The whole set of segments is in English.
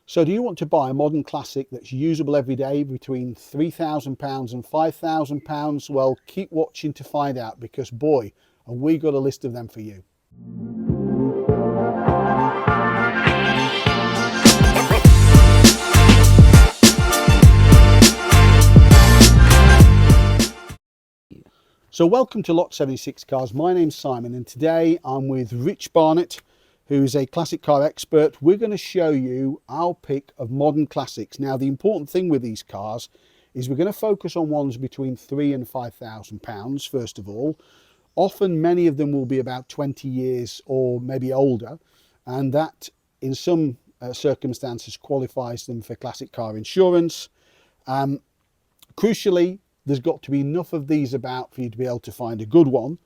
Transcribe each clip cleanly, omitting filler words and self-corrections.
So do you want to buy a modern classic that's usable every day between £3,000 and £5,000? Well, keep watching to find out, because boy, have we got a list of them for you. So welcome to Lot 76 Cars. My name's Simon, and today I'm with Rich Barnett, who's a classic car expert. We're going to show you our pick of modern classics. Now, the important thing with these cars is we're going to focus on ones between £3,000 and £5,000, first of all. Often, many of them will be about 20 years or maybe older, and that, in some circumstances, qualifies them for classic car insurance. Crucially, there's got to be enough of these about for you to be able to find a good one,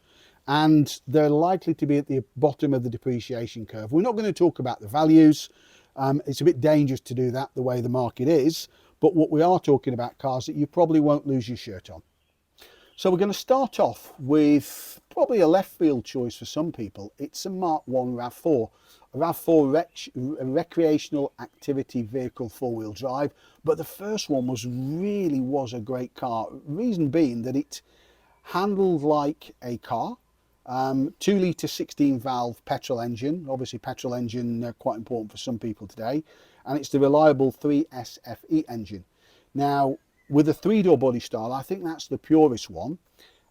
and they're likely to be at the bottom of the depreciation curve. We're not going to talk about the values. It's a bit dangerous to do that the way the market is, but what we are talking about, cars that you probably won't lose your shirt on. So we're going to start off with probably a left field choice for some people. It's a Mark 1 RAV4. A RAV4 recreational activity vehicle, four-wheel drive. But the first one was a great car. Reason being that it handled like a car. 2 litre 16 valve petrol engine. Obviously petrol engine quite important for some people today. And it's the reliable 3SFE engine. Now, with a 3-door body style, I think that's the purest one,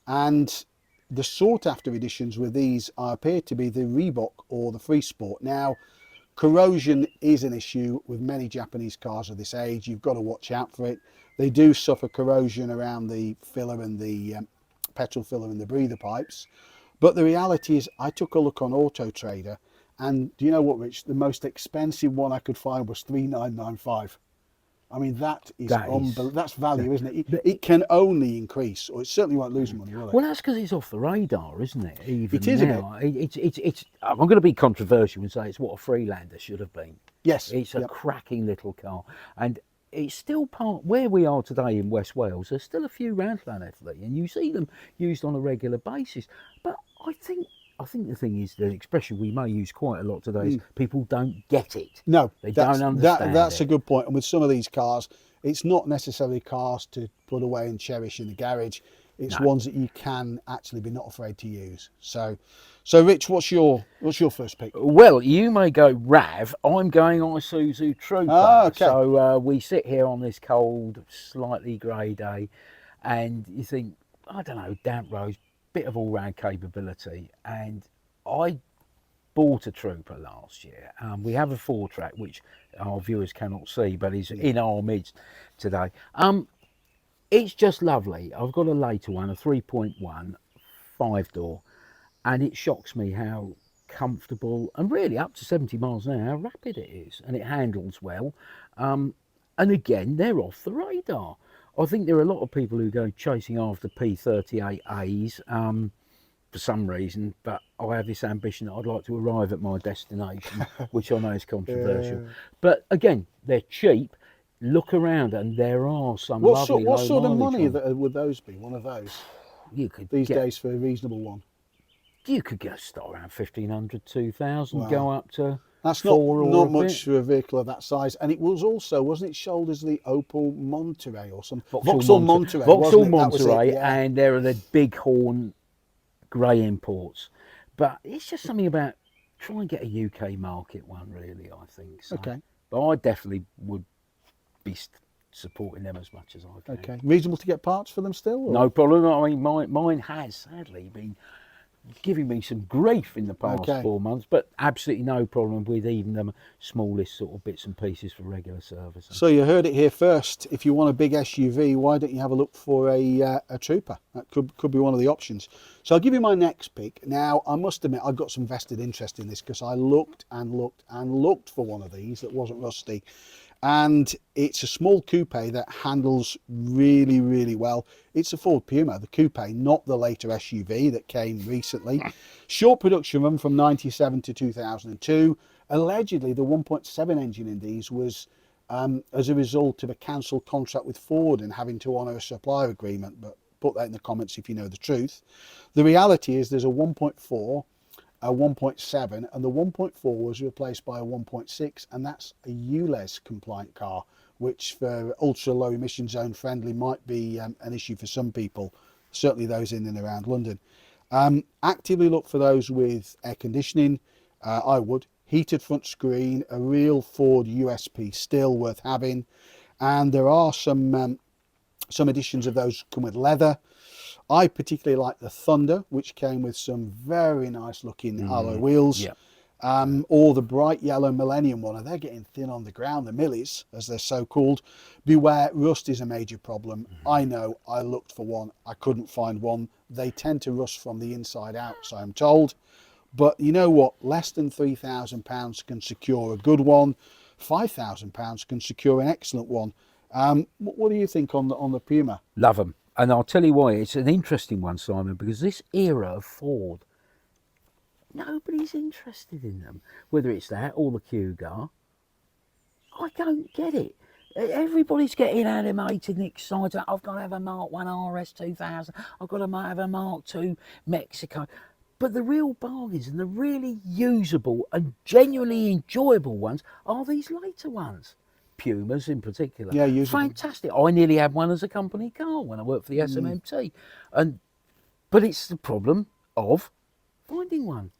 and the sought after editions with these appear to be the Reebok or the Free Sport. Now, corrosion is an issue with many Japanese cars of this age. You've got to watch out for it. They do suffer corrosion around the filler and the petrol filler and the breather pipes, but the reality is I took a look on Auto Trader, and do you know what, Rich? The most expensive one I could find was $3,995. I mean, that's value, isn't it? It can only increase, or it certainly won't lose money, will it? Well, that's because it's off the radar, isn't it? Even it is now. A bit. It's. I'm going to be controversial and say it's what a Freelander should have been. Yes. It's a cracking little car, and it's still part where we are today in West Wales. There's still a few round phonetically, and you see them used on a regular basis. But I think the thing is, the expression we may use quite a lot today is people don't get it. No, they don't understand that's it. a good point. And with some of these cars, it's not necessarily cars to put away and cherish in the garage. It's ones that you can actually be not afraid to use. So Rich, what's your first pick? Well, you may go RAV. I'm going Isuzu Trooper. Ah, okay. So we sit here on this cold, slightly grey day, and you think, I don't know, damp roads, bit of all-round capability, and I bought a Trooper last year. We have a 4-track which our viewers cannot see, but is in our midst today. It's just lovely. I've got a later one, a 3.1 5-door, and it shocks me how comfortable and really up to 70 miles an hour how rapid it is, and it handles well. And again, they're off the radar. I think there are a lot of people who go chasing after P38As for some reason, but I have this ambition that I'd like to arrive at my destination, which I know is controversial. But again, they're cheap. Look around, and there are some lovely What sort of money would those be? One of those you could these days for a reasonable one. You could go start around 1,500, 2,000, go up to. That's not much for a vehicle of that size. And it was also, wasn't it, shouldered as the Opel Monterey or something? Vauxhall Monterey. Vauxhall Monterey, and there are the big horn grey imports. But it's just something about trying to get a UK market one, really, I think. So. Okay. But I definitely would be supporting them as much as I can. Okay. Reasonable to get parts for them still? Or? No problem. I mean, mine has sadly been giving me some grief in the past 4 months, but absolutely no problem with even the smallest sort of bits and pieces for regular service. So you heard it here first. If you want a big SUV, why don't you have a look for a Trooper? That could be one of the options. So I'll give you my next pick. Now, I must admit, I've got some vested interest in this because I looked and looked and looked for one of these that wasn't rusty. And it's a small coupe that handles really, really well. It's a Ford Puma, the coupe, not the later SUV that came recently. Short production run from 97 to 2002. Allegedly, the 1.7 engine in these was as a result of a cancelled contract with Ford and having to honour a supplier agreement, but put that in the comments if you know the truth. The reality is there's a 1.4 a 1.7, and the 1.4 was replaced by a 1.6, and that's a ULEZ compliant car, which for ultra low emission zone friendly might be an issue for some people, certainly those in and around London. Actively look for those with air conditioning. I would. Heated front screen, a real Ford USP still worth having, and there are some editions of those come with leather. I particularly like the Thunder, which came with some very nice looking alloy wheels. Yeah. Or the bright yellow Millennium one, and they're getting thin on the ground, the Millies, as they're so called. Beware, rust is a major problem. I know, I looked for one, I couldn't find one. They tend to rust from the inside out, so I'm told. But you know what? Less than £3,000 can secure a good one. £5,000 can secure an excellent one. What do you think on the Puma? Love them. And I'll tell you why. It's an interesting one, Simon, because this era of Ford, nobody's interested in them. Whether it's that or the Cougar, I don't get it. Everybody's getting animated and excited. I've got to have a Mark 1 RS 2000. I've got to have a Mark 2 Mexico. But the real bargains and the really usable and genuinely enjoyable ones are these later ones. Pumas in particular. Yeah, usable. Fantastic. I nearly had one as a company car when I worked for the SMMT. But it's the problem of finding one.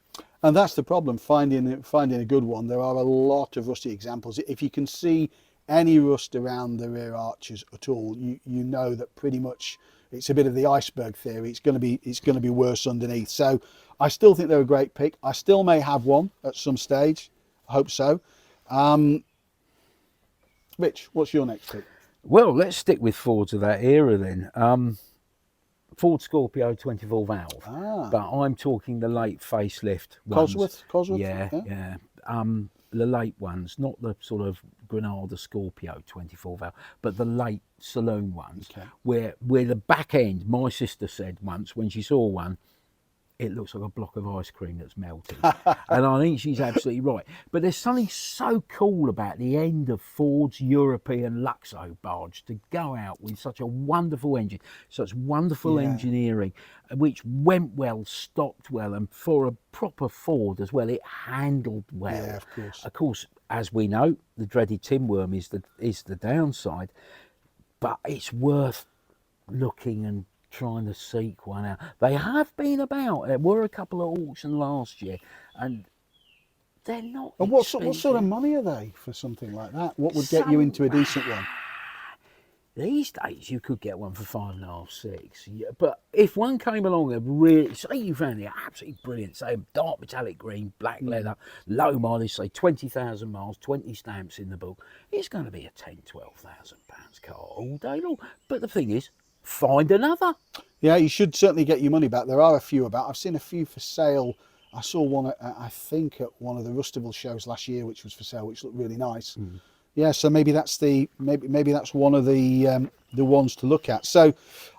And that's the problem, finding a good one. There are a lot of rusty examples. If you can see any rust around the rear arches at all, you know that pretty much it's a bit of the iceberg theory. It's going to be worse underneath. So I still think they're a great pick. I still may have one at some stage. I hope so. Rich, what's your next pick? Well, let's stick with Fords of that era then. Ford Scorpio 24 valve, but I'm talking the late facelift ones. Cosworth? Yeah. The late ones, not the sort of Granada Scorpio 24 valve, but the late saloon ones, where the back end, my sister said once when she saw one, it looks like a block of ice cream that's melting. And I think she's absolutely right. But there's something so cool about the end of Ford's European Luxo barge to go out with such a wonderful engine, such wonderful engineering, which went well, stopped well, and for a proper Ford as well, it handled well. Yeah, of course. Of course, as we know, the dreaded tin worm is the downside, but it's worth looking and trying to seek one out. They have been about. There were a couple of auctions last year, and they're not. And what sort of money are they for something like that? What would get you into a decent one? These days, you could get one for 5.5, 6. Yeah, but if one came along and really, say you found it absolutely brilliant, say dark metallic green, black leather, low mileage, say 20,000 miles, 20 stamps in the book, it's going to be a £10,000-12,000 car all day long. But the thing is, find another. Yeah, you should certainly get your money back. There are a few about. I've seen a few for sale. I saw one, I think, at one of the Rustival shows last year, which was for sale, which looked really nice. Yeah, so maybe that's maybe that's one of the ones to look at. So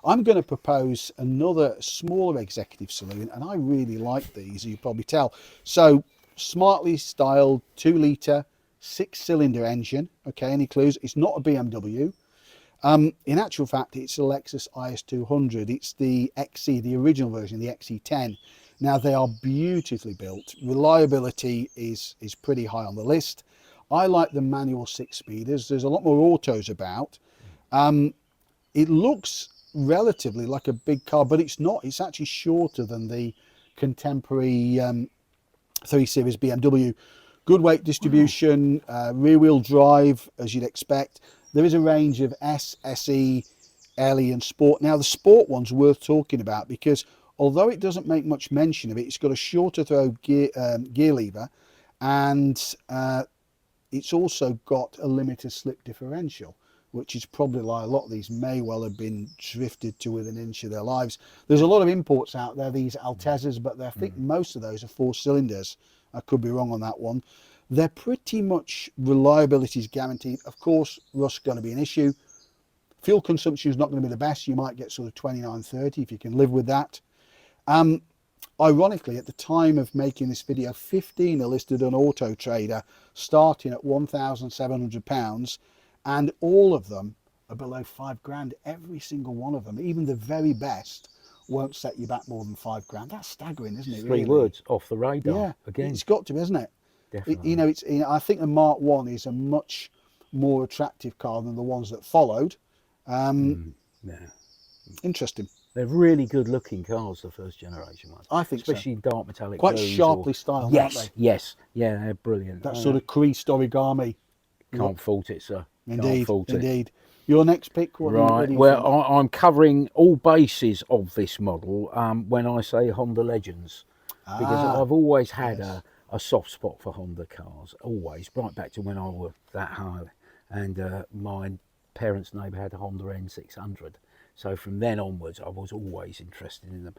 I'm going to propose another smaller executive saloon, and I really like these, you probably tell. So smartly styled 2-litre 6-cylinder engine. Okay, any clues? It's not a BMW. In actual fact, it's a Lexus IS200. It's the XC, the original version, the XC10. Now, they are beautifully built. Reliability is pretty high on the list. I like the manual 6-speeders. There's a lot more autos about. It looks relatively like a big car, but it's not. It's actually shorter than the contemporary 3 Series BMW. Good weight distribution, rear-wheel drive, as you'd expect. There is a range of S, SE, LE and Sport. Now, the Sport one's worth talking about because although it doesn't make much mention of it, it's got a shorter throw gear lever, and it's also got a limited slip differential, which is probably why a lot of these may well have been drifted to within an inch of their lives. There's a lot of imports out there, these Altezas, but I think most of those are 4 cylinders. I could be wrong on that one. They're pretty much reliability is guaranteed. Of course, rust's going to be an issue. Fuel consumption is not going to be the best. You might get sort of 29, 30 if you can live with that. Ironically, at the time of making this video, 15 are listed on Auto Trader, starting at £1,700, and all of them are below £5,000. Every single one of them, even the very best, won't set you back more than £5,000. That's staggering, isn't it? Three Really? words off the radar. Yeah, Again, it's got to be, isn't it? definitely. You know, it's. You know, I think the Mark 1 is a much more attractive car than the ones that followed. Yeah. Interesting. They're really good looking cars, the first generation ones. I think especially in dark metallic Quite blues sharply styled, yes, aren't yes, yeah, they're brilliant. they? That sort of creased origami. Can't fault it, sir. Can't Indeed, fault it. indeed. Your next pick, what Right. do you Well, think? I'm covering all bases of this model when I say Honda Legends, because I've always had a soft spot for Honda cars. Always, right back to when I was that high, and my parents' neighbour had a Honda N600. So from then onwards, I was always interested in them.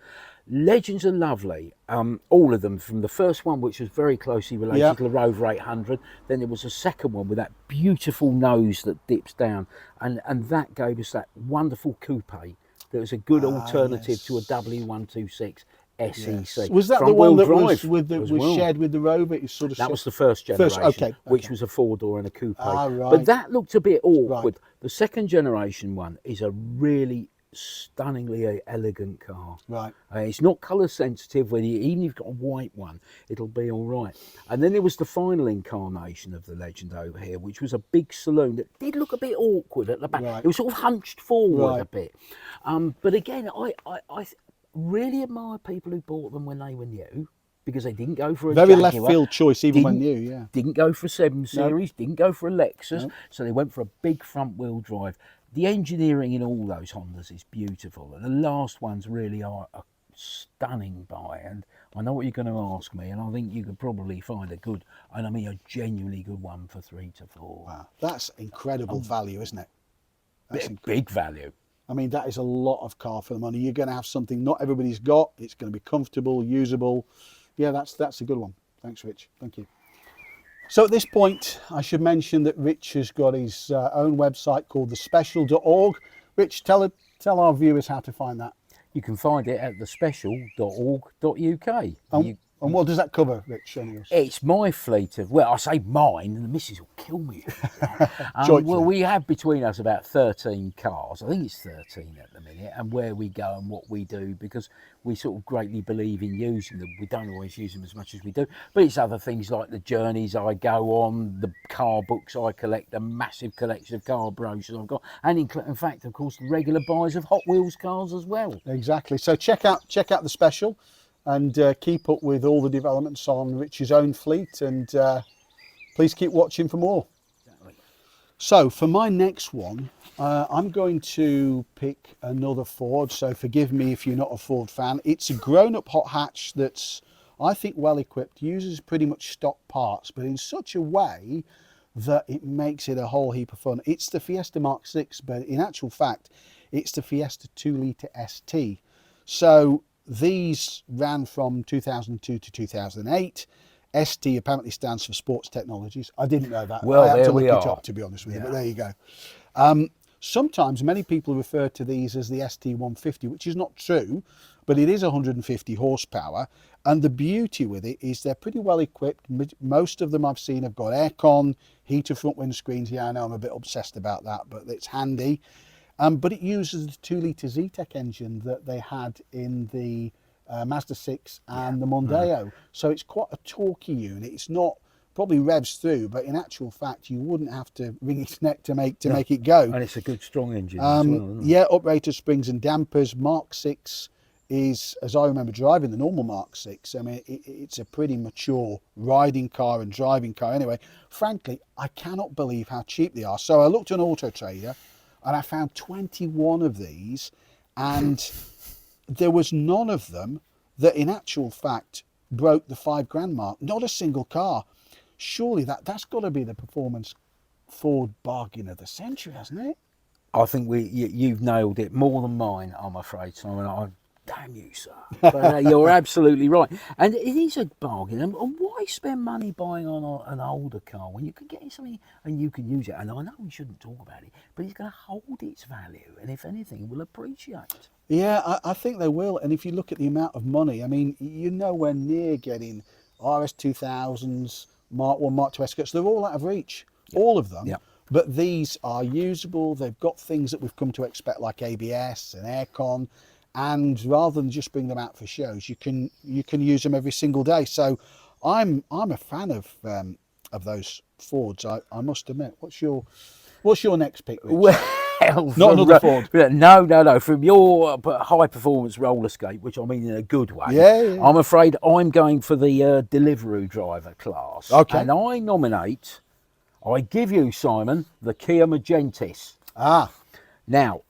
Legends are lovely, all of them. From the first one, which was very closely related to the Rover 800, then there was a second one with that beautiful nose that dips down, and that gave us that wonderful coupe that was a good alternative to a W126 SEC. Was that the Front one wheel that drive was shared with the Rover? It was sort of that was the first generation, okay. which was a four-door and a coupe. Right. But that looked a bit awkward. Right. The second generation one is a really stunningly elegant car. Right. It's not colour sensitive. Even if you've got a white one, it'll be all right. And then there was the final incarnation of the Legend over here, which was a big saloon that did look a bit awkward at the back. Right. It was sort of hunched forward Right. a bit. But again, I really admire people who bought them when they were new, because they didn't go for a Very Jaguar, left field choice, even when new. Yeah. didn't go for a 7 Series, didn't go for a Lexus, so they went for a big front wheel drive. The engineering in all those Hondas is beautiful, and the last ones really are a stunning buy. And I know what you're going to ask me, and I think you could probably find a good, and I mean a genuinely good one for 3 to 4. Wow, that's incredible value, isn't it? That's Big value. I mean, that is a lot of car for the money. You're going to have something not everybody's got. It's going to be comfortable, usable. Yeah, that's a good one. Thanks, Rich. Thank you. So at this point, I should mention that Rich has got his own website called thespecial.org. Rich, tell our viewers how to find that. You can find it at thespecial.org.uk. And what does that cover, Rich? Anyways? It's my fleet of, well, I say mine, and the missus will kill me. Jointly. We have between us about 13 cars. I think it's 13 at the minute, and where we go and what we do, because we sort of greatly believe in using them. We don't always use them as much as we do, but it's other things like the journeys I go on, the car books I collect, the massive collection of car brochures I've got, and in fact, of course, the regular buys of Hot Wheels cars as well. Exactly. So check out the special. And keep up with all the developments on Rich's own fleet, and please keep watching for more. Exactly. So for my next one, I'm going to pick another Ford, so forgive me if you're not a Ford fan. It's a grown-up hot hatch that's, I think, well equipped, uses pretty much stock parts, but in such a way that it makes it a whole heap of fun. It's the Fiesta Mark 6, but in actual fact, it's the Fiesta 2-litre ST. So these ran from 2002 to 2008. ST apparently stands for Sports Technologies. I didn't know that. Well, I had there to look we it are. up, to be honest with you, but there you go. Sometimes many people refer to these as the ST150, which is not true, but it is 150 horsepower. And the beauty with it is they're pretty well equipped. Most of them I've seen have got aircon, heated front windscreens. Yeah, I know I'm a bit obsessed about that, but it's handy. But it uses the 2-litre Zetec engine that they had in the Mazda 6 and the Mondeo. So it's quite a torquey unit. It's not probably revs through, but in actual fact, you wouldn't have to wring its neck to make it go. And it's a good strong engine as well, isn't it? Yeah, uprated springs and dampers. Mark 6 is, as I remember driving the normal Mark 6, I mean, it's a pretty mature riding car and driving car. Anyway, frankly, I cannot believe how cheap they are. So I looked on Auto Trader, and I found 21 of these, and there was none of them that in actual fact broke the £5,000 mark. Not a single car. Surely that's got to be the performance Ford bargain of the century, hasn't it? I think you've nailed it more than mine, I'm afraid, Simon. Damn you, sir. But you're absolutely right. And it is a bargain. And why spend money buying on an older car when you can get something and you can use it? And I know we shouldn't talk about it, but it's going to hold its value. And if anything, it will appreciate. Yeah, I think they will. And if you look at the amount of money, I mean, you're nowhere near getting RS2000s, Mark 1, Mark 2 S-Cuts. They're all out of reach, all of them. Yeah. But these are usable. They've got things that we've come to expect like ABS and aircon. and rather than just bring them out for shows, you can use them every single day. So I'm a fan of those Fords, I must admit. What's your next pick, Rich? Well, Not another Ford. No. From your high performance roller skate, which I mean in a good way. Yeah. I'm afraid I'm going for the delivery driver class. Okay. And I give you, Simon, the Kia Magentis. Ah. Now,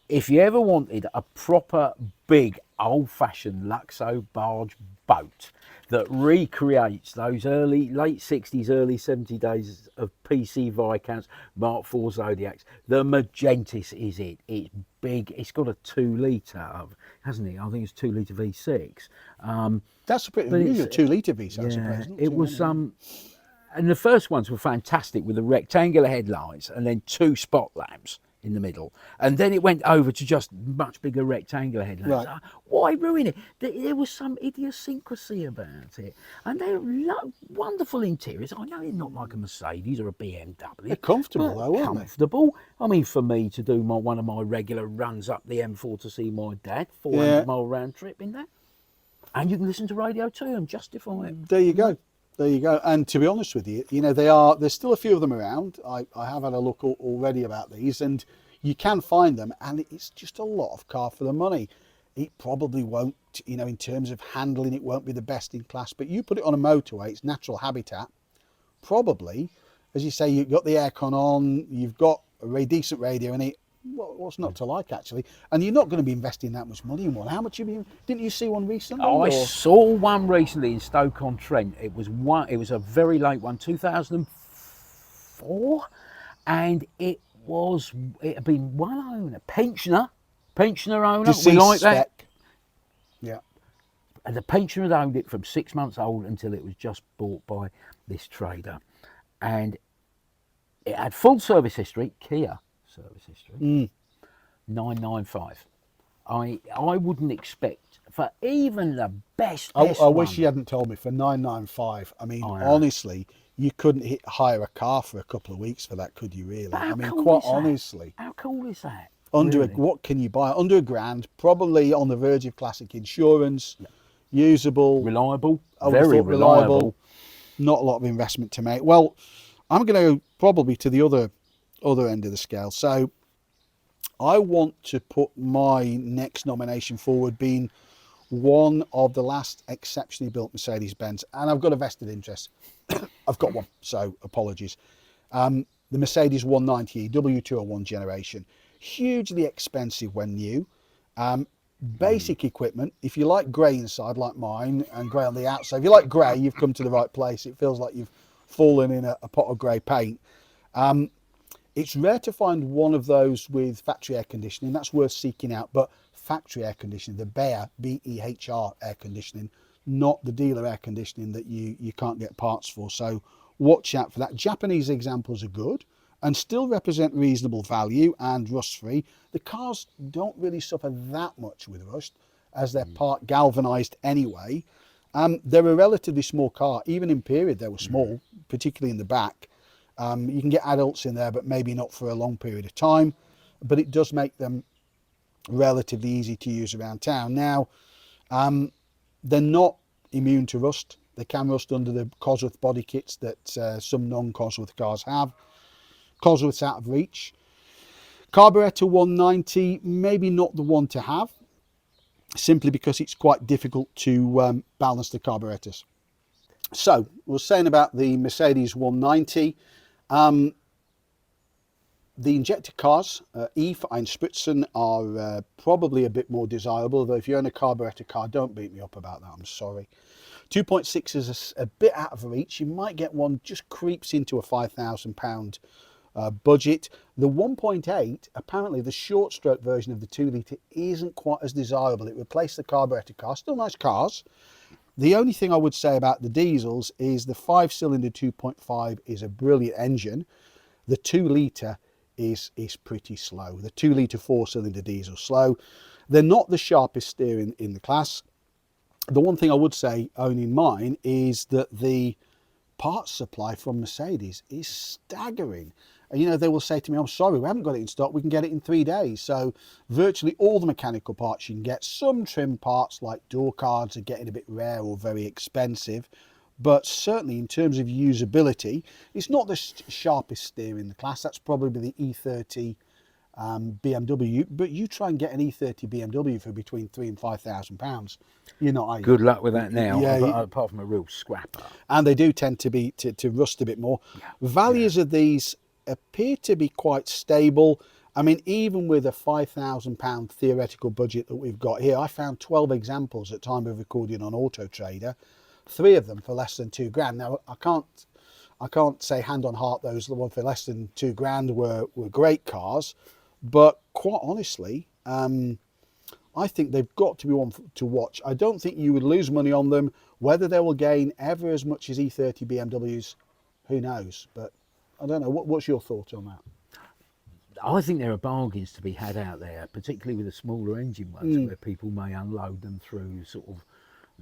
if you ever wanted a proper big old-fashioned Luxo barge boat that recreates those late 60s, early 70s days of PC Viscounts, Mark IV Zodiacs, the Magentis is it. It's big. It's got a 2 litre, hasn't it? I think it's 2 litre V6. That's a pretty unusual 2 litre V6, I suppose. It was and the first ones were fantastic with the rectangular headlights and then 2 spot lamps in the middle, and then it went over to just much bigger rectangular headlights. Right. Why ruin it? There was some idiosyncrasy about it, and they're wonderful interiors. I know they're not like a Mercedes or a BMW. They're comfortable though, aren't they? Comfortable. I mean, for me to do one of my regular runs up the M4 to see my dad, 400-mile round trip in there, and you can listen to radio too and justify it. There you go. And to be honest with you, there's still a few of them around. I have had a look already about these, and you can find them, and it's just a lot of car for the money. It probably won't, in terms of handling, it won't be the best in class, but you put it on a motorway, it's natural habitat, probably, as you say, you've got the aircon on, you've got a decent radio in it. What's not to like, actually? And you're not going to be investing that much money in one. How much didn't you see one recently? I saw one recently in Stoke-on-Trent. It was a very late one, 2004, and it had been one owner, pensioner owner. Deceased we like that. spec. Yeah. And the pensioner had owned it from 6 months old until it was just bought by this trader, and it had full service history, Kia service history. 995. I wouldn't expect for even the best. I wish you hadn't told me for 995. I mean, honestly, you couldn't hire a car for a couple of weeks for that, could you? Really? I mean, quite honestly. How cool is that? What can you buy? Under £1,000, probably on the verge of classic insurance, usable, reliable, very reliable. Not a lot of investment to make. Well, I'm going to go probably to the other end of the scale. So I want to put my next nomination forward being one of the last exceptionally built Mercedes-Benz, and I've got a vested interest. I've got one, so apologies. The Mercedes 190e W201 generation, hugely expensive when new. Basic equipment. If you like grey inside like mine and grey on the outside, if you like grey, you've come to the right place. It feels like you've fallen in a pot of grey paint. It's rare to find one of those with factory air conditioning. That's worth seeking out. But factory air conditioning, the Behr, B-E-H-R air conditioning, not the dealer air conditioning that you can't get parts for. So watch out for that. Japanese examples are good and still represent reasonable value and rust-free. The cars don't really suffer that much with rust as they're part galvanized anyway. They're a relatively small car. Even in period, they were small, particularly in the back. You can get adults in there, but maybe not for a long period of time. But it does make them relatively easy to use around town. Now, they're not immune to rust. They can rust under the Cosworth body kits that some non-Cosworth cars have. Cosworth's out of reach. Carburettor 190, maybe not the one to have, simply because it's quite difficult to balance the carburetors. So, we were saying about the Mercedes 190. The injector cars, E for Einspritzen, are probably a bit more desirable, though if you own a carburettor car, don't beat me up about that, I'm sorry. 2.6 is a bit out of reach. You might get one just creeps into a £5,000 budget. The 1.8, apparently the short stroke version of the 2 litre isn't quite as desirable. It replaced the carburettor car, still nice cars. The only thing I would say about the diesels is the 5-cylinder 2.5 is a brilliant engine. The 2 litre is pretty slow. The 2 litre 4-cylinder diesel slow. They're not the sharpest steering in the class. The one thing I would say, owning mine, is that the parts supply from Mercedes is staggering. you know, they will say to me, I'm sorry, we haven't got it in stock, we can get it in 3 days. So virtually all the mechanical parts you can get. Some trim parts like door cards are getting a bit rare or very expensive, but certainly in terms of usability, it's not the sharpest steer in the class. That's probably the E30 BMW, but you try and get an E30 BMW for between £3,000 and £5,000. You're not, are you? Good luck with that now. Yeah, apart from a real scrapper. And they do tend to be to rust a bit more. Values of these appear to be quite stable. I mean, even with a £5,000 theoretical budget that we've got here, I found 12 examples at time of recording on Auto Trader, 3 of them for less than £2,000. Now, I can't say hand on heart those the one for less than £2,000 were great cars, but quite honestly, I think they've got to be one to watch. I don't think you would lose money on them. Whether they will gain ever as much as E30 BMWs, who knows? But I don't know. What's your thought on that? I think there are bargains to be had out there, particularly with the smaller engine ones, where people may unload them through sort of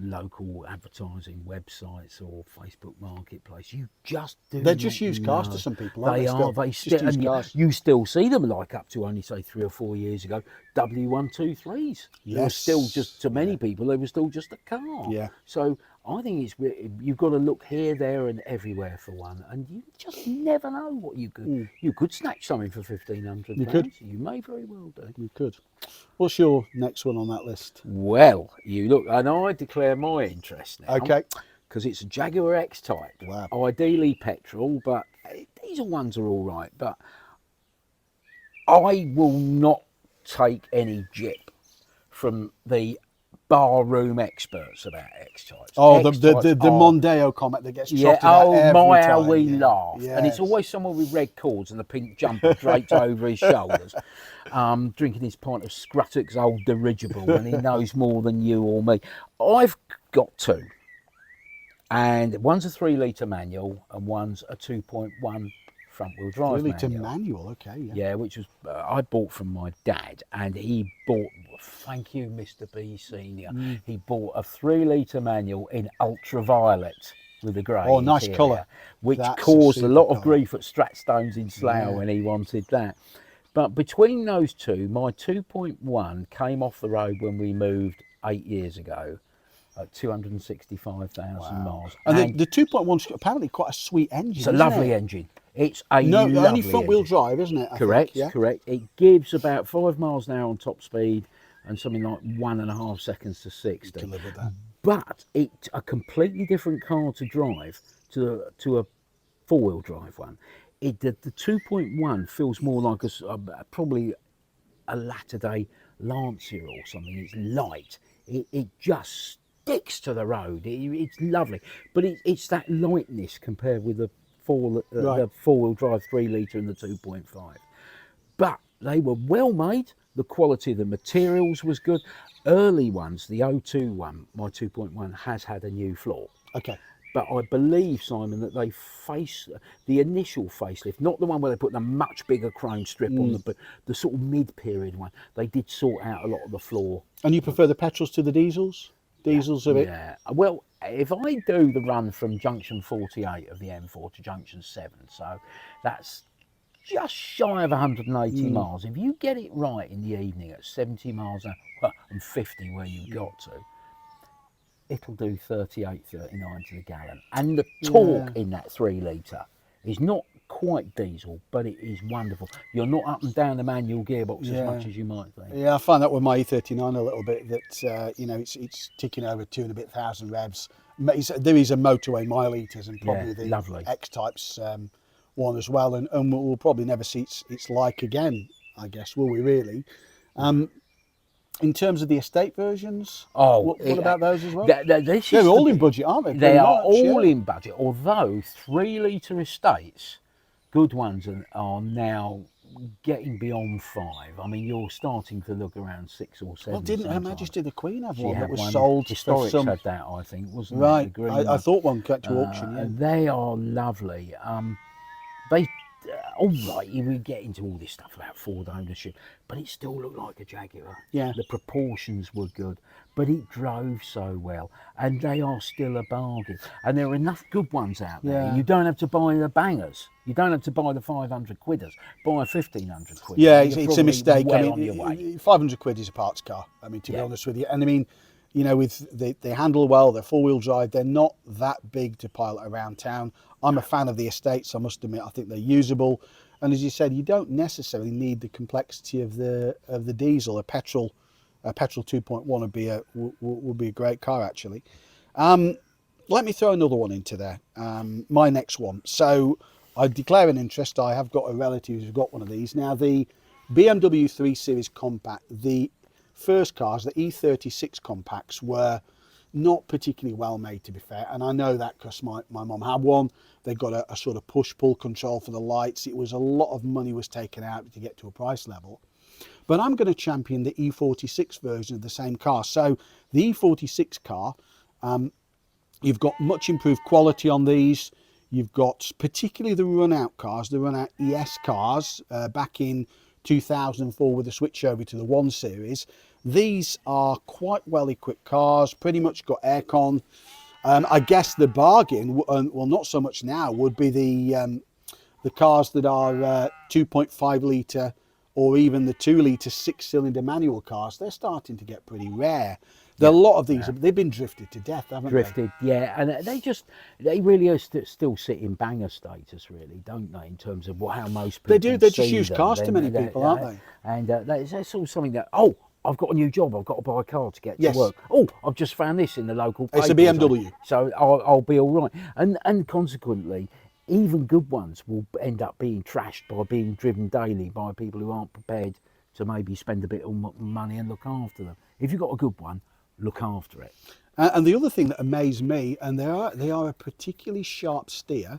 local advertising websites or Facebook Marketplace. You just do. They're just used cars to some people. They are. They still. And you still see them, like up to only say 3 or 4 years ago. W123s. Yes. They were still just, to many people, they were still just a car. Yeah. So I think you've got to look here, there, and everywhere for one, and you just never know what you could. You could snatch something for £1,500. You could. You may very well do. You could. What's your next one on that list? Well, you look, and I declare my interest now. Okay. Because it's a Jaguar X-Type. Wow. Ideally petrol, but these ones are all right. But I will not take any jip from the barroom experts about X-Types. Oh, the Mondeo comment that gets trotted out every my, time. how we laugh. Yes. And it's always someone with red cords and a pink jumper draped over his shoulders, drinking his pint of Scruttock's Old Dirigible, and he knows more than you or me. I've got 2. And one's a 3-litre manual and one's a 2.1 front-wheel drive 3-litre manual. manual, okay. Yeah, Yeah, which was I bought from my dad, and he bought, thank you, Mr. B Senior, he bought a 3-litre manual in ultraviolet with a grey. Oh, nice interior, colour. which That's caused a a lot super of grief at Stratstones in Slough when he wanted that. But between those two, my 2.1 came off the road when we moved 8 years ago at 265,000 miles. And the 2.1's apparently quite a sweet engine. It's a lovely engine. It's a lovely only front-wheel engine. drive, isn't it? I Correct, think, yeah? correct. It gives about 5 miles an hour on top speed and something like 1.5 seconds to 60. Deliver that. But it's a completely different car to drive to a 4-wheel drive one. The 2.1 feels more like probably a latter-day Lancia or something. It's light. It just sticks to the road. It's lovely, but it's that lightness compared with the 4-wheel drive 3-litre and the 2.5. But they were well made. The quality of the materials was good. Early ones, the 02 one, my 2.1, has had a new floor. Okay. But I believe, Simon, that they the initial facelift, not the one where they put the much bigger chrome strip on the sort of mid-period one. They did sort out a lot of the floor. And you prefer the petrols to the diesels? Diesels of it? Yeah. Well, if I do the run from junction 48 of the M4 to junction 7, so that's just shy of 180 miles. If you get it right in the evening at 70 miles an hour, and 50 where you've got to, it'll do 38, 39 to the gallon. And the torque in that 3-litre is not quite diesel, but it is wonderful. You're not up and down the manual gearbox as much as you might think. Yeah, I find that with my E39 a little bit, that you know, it's ticking over 2,500 revs. There is a motorway mile litres, and probably the lovely X-Type's one as well, and we'll probably never see its like again, I guess, will we really? In terms of the estate versions, what about those as well? They're all in budget, aren't they? They are all in budget, although 3-litre estates, good ones, are now getting beyond 5. I mean, you're starting to look around 6 or 7. Well, didn't Her Majesty the Queen have one that was one. sold? Historics had that, I think, wasn't it? Right, I thought one got to auction. They are lovely. They all right, you would get into all this stuff about Ford ownership, but it still looked like a Jaguar. Yeah. The proportions were good, but it drove so well, and they are still a bargain. And there are enough good ones out there. Yeah. You don't have to buy the bangers. You don't have to buy the 500 quidders. Buy 1,500 quid. Yeah, You're it's a mistake. Well I on your way. mean, 500 quid is a parts car. I mean, to be honest with you. And I mean, you know, they handle well, they're four-wheel drive, they're not that big to pilot around town. I'm a fan of the Estates, I must admit. I think they're usable. And as you said, you don't necessarily need the complexity of the diesel. A petrol 2.1 would be a great car, actually. Let me throw another one into there, my next one. So I declare an interest. I have got a relative who's got one of these. Now, the BMW 3 Series Compact, the first cars, the E36 compacts, were not particularly well made, to be fair, and I know that because my mum had one. They got a sort of push-pull control for the lights. It was a lot of money was taken out to get to a price level. But I'm going to champion the E46 version of the same car. So the E46 car, you've got much improved quality on these. You've got particularly the run-out cars, the run-out ES cars, back in 2004 with the switch over to the 1 Series. These are quite well equipped cars, pretty much got aircon. I guess the bargain, well, not so much now, would be the cars that are 2.5 litre or even the 2 litre 6-cylinder manual cars. They're starting to get pretty rare. There are a lot of these, they've been drifted to death, haven't they? Yeah, and they really are still sit in banger status, really, don't they, in terms of how most people They do, they're just see used them. cars to many people, aren't they? And that's all something that, oh, I've got a new job, I've got to buy a car to get Yes. to work. Oh, I've just found this in the local paper. It's a BMW. So I'll be all right. And consequently, even good ones will end up being trashed by being driven daily by people who aren't prepared to maybe spend a bit of money and look after them. If you've got a good one, look after it. And the other thing that amazed me, and they are a particularly sharp steer,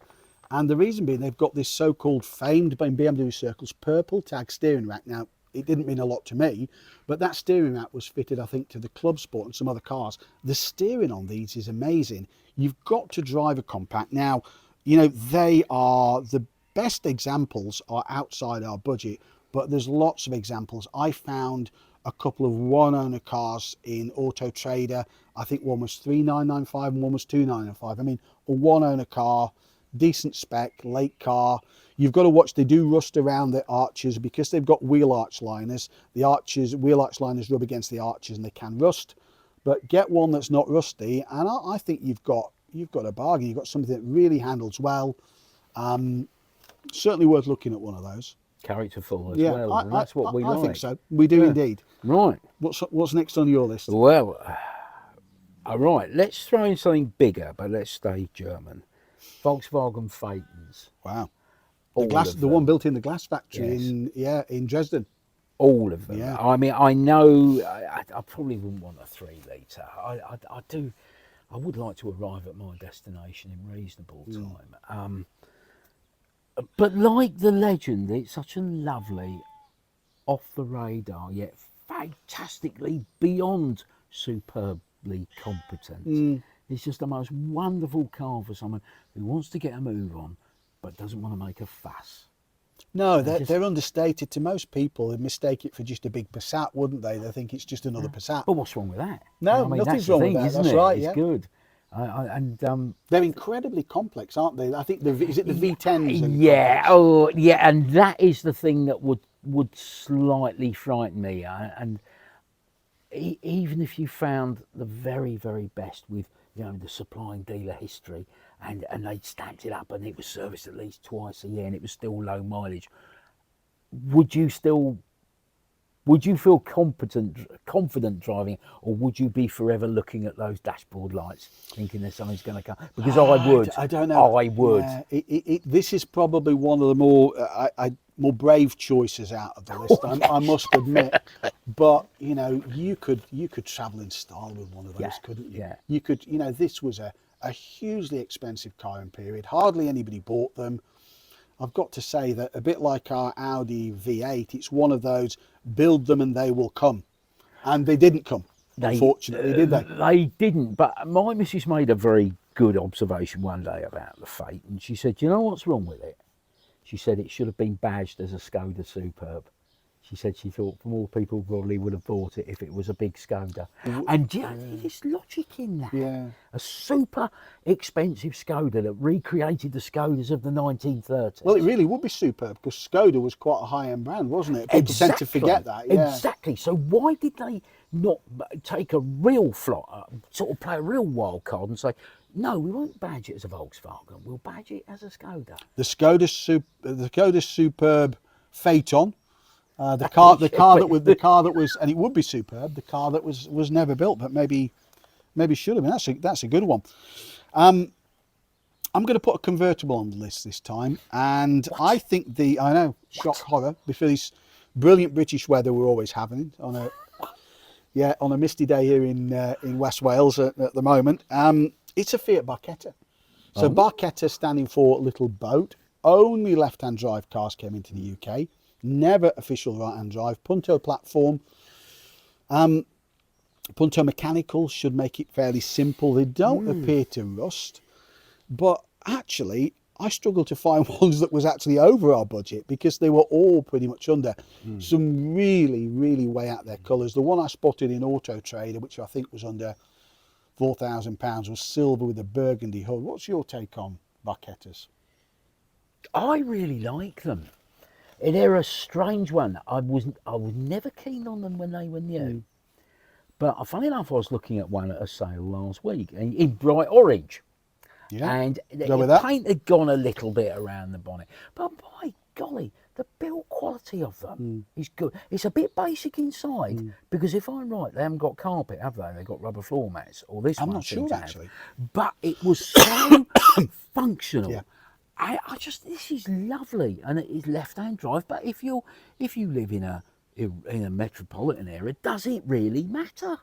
and the reason being they've got this so-called famed in BMW circles purple tag steering rack. Now, it didn't mean a lot to me, but that steering rack was fitted, I think, to the Club Sport and some other cars. The steering on these is amazing. You've got to drive a compact. Now, you know, they are the best examples are outside our budget, but there's lots of examples. I found a couple of one-owner cars in Auto Trader. I think one was 3,995 and one was 2,995. I mean, a one-owner car, decent spec, late car. You've got to watch, they do rust around the arches because they've got wheel arch liners. The wheel arch liners rub against the arches and they can rust. But get one that's not rusty, and I think you've got a bargain. You've got something that really handles well. Certainly worth looking at one of those. Characterful as well. And that's what we like. I think so. We do indeed. Right. What's next on your list? Well, all right. Let's throw in something bigger, but let's stay German. Volkswagen Phaetons. Wow. The one built in the glass factory in Dresden. All of them. Yeah. I mean, I know I probably wouldn't want a 3 litre. I would like to arrive at my destination in reasonable time. But like the Legend, it's such a lovely, off the radar, yet fantastically beyond superbly competent. It's just the most wonderful car for someone who wants to get a move on, but doesn't want to make a fuss. No, they're understated. To most people, they'd mistake it for just a big Passat, wouldn't they? They think it's just another Passat. But what's wrong with that? No, I mean, nothing's that's the wrong thing, with that. isn't That's it? right, It's yeah. good. They're incredibly complex, aren't they? I think is it the V10s? Yeah, oh yeah, and that is the thing that would slightly frighten me. And even if you found the very, very best with, you know, the supplying dealer history, and they'd stamped it up and it was serviced at least twice a year and it was still low mileage, would you feel confident driving, or would you be forever looking at those dashboard lights thinking that something's going to come? Because I would. I don't know. I would. Yeah, this is probably one of the more brave choices out of the list. I must admit. But you know, you could travel in style with one of those, couldn't you? Yeah. You could. You know, this was a hugely expensive car in period. Hardly anybody bought them. I've got to say that a bit like our Audi V8, it's one of those, build them and they will come. And they didn't come, unfortunately, did they? They didn't, but my missus made a very good observation one day about the Phaeton. She said, you know what's wrong with it? she said it should have been badged as a Scoda Superb. She said she thought more people probably would have bought it if it was a big Skoda. And you know, there's logic in that. Yeah. A super expensive Skoda that recreated the Skodas of the 1930s. Well, it really would be superb because Skoda was quite a high-end brand, wasn't it? People tend to forget that. Yeah. Exactly. So why did they not take a real sort of play a real wild card and say, no, we won't badge it as a Volkswagen. We'll badge it as a Skoda. The Scoda Superb Phaeton. The car that was, and it would be superb. The car that was never built, but maybe should have been. That's a good one. I'm going to put a convertible on the list this time, and I think I know, shock horror, before this brilliant British weather we're always having on a misty day here in West Wales at the moment. It's a Fiat Barchetta. So Barchetta standing for little boat. Only left-hand drive cars came into the UK. Never official right-hand drive. Punto platform. Punto mechanicals should make it fairly simple. They don't appear to rust, but actually I struggled to find ones that was actually over our budget because they were all pretty much under. Some really, really way out their colours. The one I spotted in Auto Trader, which I think was under £4,000, was silver with a burgundy hood. What's your take on Barchettas? I really like them. They're a strange one. I was never keen on them when they were new. But funny enough, I was looking at one at a sale last week in bright orange. Yeah. And the paint had gone a little bit around the bonnet. But by golly, the build quality of them is good. It's a bit basic inside because if I'm right, they haven't got carpet, have they? They've got rubber floor mats. Or this I'm one not sure actually. But it was so functional. Yeah. I just, this is lovely, and it is left-hand drive. But if you live in a metropolitan area, does it really matter?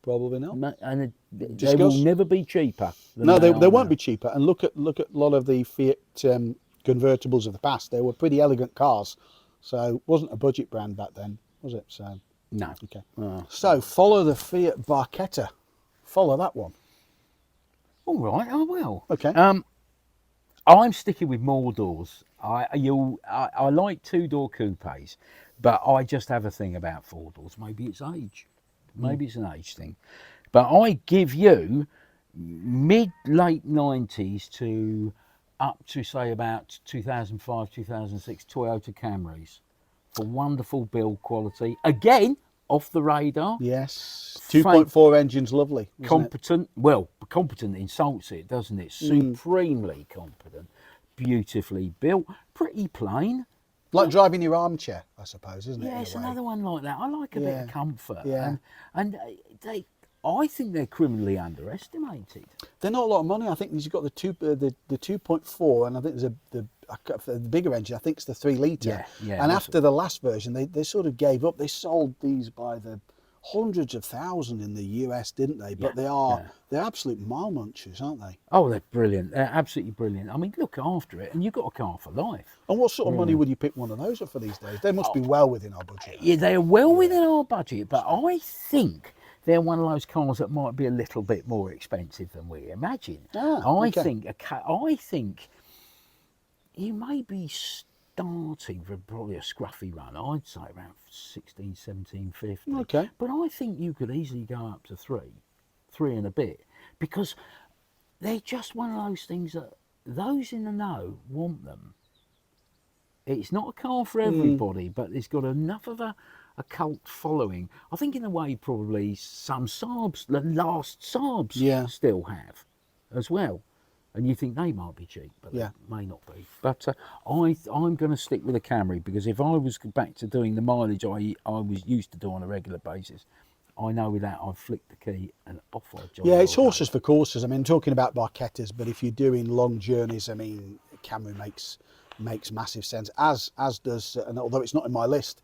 Probably not. And they will never be cheaper. No, they won't be cheaper. And look at a lot of the Fiat convertibles of the past. They were pretty elegant cars, so it wasn't a budget brand back then, was it? So no. Okay. So follow the Fiat Barchetta. Follow that one. All right, I will. Okay. I'm sticking with more doors. I like two-door coupes, but I just have a thing about four doors. Maybe it's age. Maybe it's an age thing. But I give you mid-late 90s to up to, say, about 2005, 2006 Toyota Camrys for wonderful build quality. Again, off the radar. Yes. 2.4 engine's lovely. Competent. Well, competent insults it, doesn't it? Supremely competent. Beautifully built. Pretty plain. Like driving your armchair, I suppose, isn't it? Yeah, it's another one like that. I like a bit of comfort. Yeah. And I think they're criminally underestimated. They're not a lot of money. I think you've got the 2.4, and I think there's the bigger engine. I think it's the 3 litre. Yeah. And after the last version, they sort of gave up. They sold these by the hundreds of thousands in the US, didn't they? But they're absolute mile munchers, aren't they? Oh, they're brilliant. They're absolutely brilliant. I mean, look after it, and you've got a car for life. And what sort of money would you pick one of those up for these days? They must be well within our budget. Yeah, they're well within our budget, but I think they're one of those cars that might be a little bit more expensive than we imagine. I think you may be starting for probably a scruffy run. I'd say around 16, 17, 50. Okay. But I think you could easily go up to three and a bit, because they're just one of those things that those in the know want them. It's not a car for everybody, but it's got enough of a cult following. I think in a way probably some Saabs, the last Saabs still have as well. And you think they might be cheap, but they may not be. But I'm going to stick with a Camry, because if I was back to doing the mileage I was used to do on a regular basis, I know with that I'd flick the key and off I jog. Yeah, it's horses for courses. I mean, talking about Barchettas, but if you're doing long journeys, I mean, Camry makes massive sense, as does, and although it's not in my list,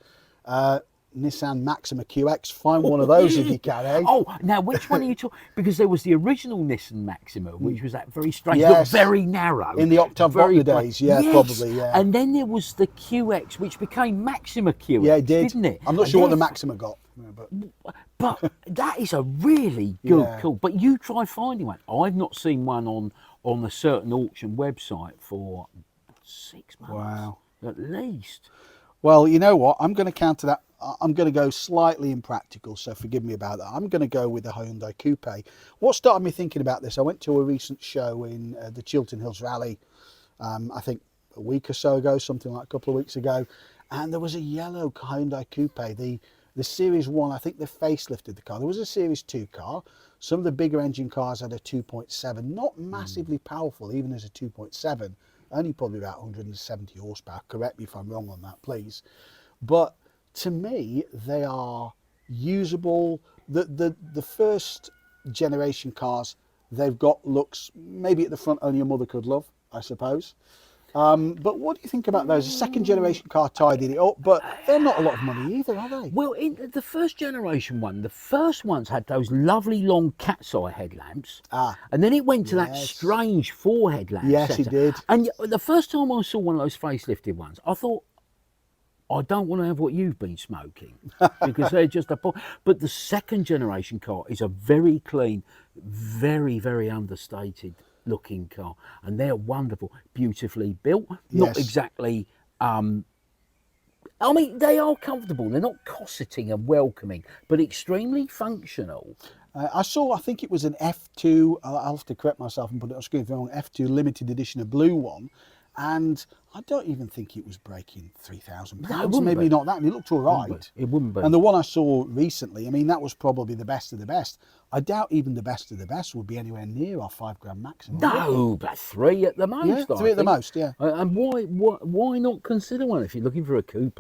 Nissan Maxima QX. Find one of those if you can, eh? Oh, now which one are you talking? Because there was the original Nissan Maxima, which was that very strange, look, very narrow. In the Octave days, probably, yeah. And then there was the QX, which became Maxima QX, yeah, it did. Didn't it? I'm not sure what the Maxima got. But that is a really good call. But you try finding one. I've not seen one on a certain auction website for 6 months. Wow. At least. Well, you know what? I'm going to counter that. I'm going to go slightly impractical, so forgive me about that. I'm going to go with the Hyundai Coupe. What started me thinking about this, I went to a recent show in the Chiltern Hills Rally, I think a week or so ago, something like a couple of weeks ago, and there was a yellow Hyundai Coupe, the Series 1, I think they facelifted the car. There was a Series 2 car. Some of the bigger engine cars had a 2.7, not massively powerful, even as a 2.7, only probably about 170 horsepower. Correct me if I'm wrong on that, please. But to me, they are usable. The first generation cars, they've got looks maybe at the front only a mother could love, I suppose. But what do you think about those? The second generation car tidied it up, but they're not a lot of money either, are they? Well, in the first generation one, the first ones had those lovely long cat's eye headlamps. And then it went to that strange 4 headlamp Yes, setup. it did. And the first time I saw one of those facelifted ones, I thought, I don't want to have what you've been smoking, because they're just a... But the second generation car is a very clean, very, very understated looking car, and they're wonderful, beautifully built. Not exactly I mean, they are comfortable, they're not cosseting and welcoming, but extremely functional. I think it was an F2, I'll have to correct myself and put it on screen if I'm wrong, F2 limited edition, a blue one, and I don't even think it was breaking £3,000, maybe not that, and it looked all right. It wouldn't be. And the one I saw recently, I mean, that was probably the best of the best. I doubt even the best of the best would be anywhere near our £5 maximum. No, but 3 at the most. Yeah, 3 at the most, yeah. And why not consider one if you're looking for a coupe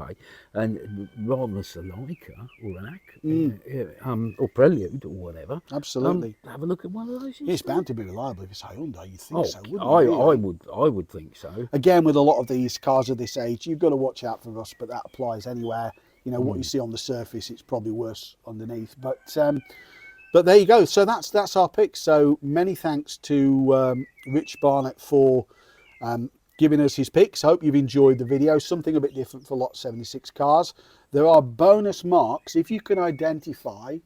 and rather than a Celica or an or Prelude or whatever? Absolutely. Have a look at one of those. It's bound to be reliable if it's Hyundai. You think so, wouldn't you? I would think so. Again, with a lot of these cars of this age, you've got to watch out for rust, but that applies anywhere. You know, what you see on the surface, it's probably worse underneath. But there you go. So that's our picks. So many thanks to Rich Barnett for giving us his picks. I hope you've enjoyed the video. Something a bit different for Lot 76 cars. There are bonus marks if you can identify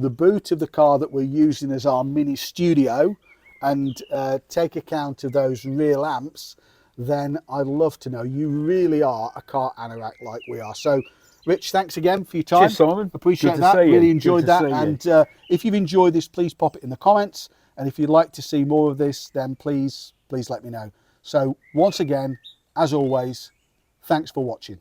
the boot of the car that we're using as our mini studio and take account of those rear lamps. Then I'd love to know you really are a car anorak like we are. So, Rich, thanks again for your time. Cheers, Simon. Appreciate that. Really enjoyed that. And if you've enjoyed this, please pop it in the comments. And if you'd like to see more of this, then please let me know. So once again, as always, thanks for watching.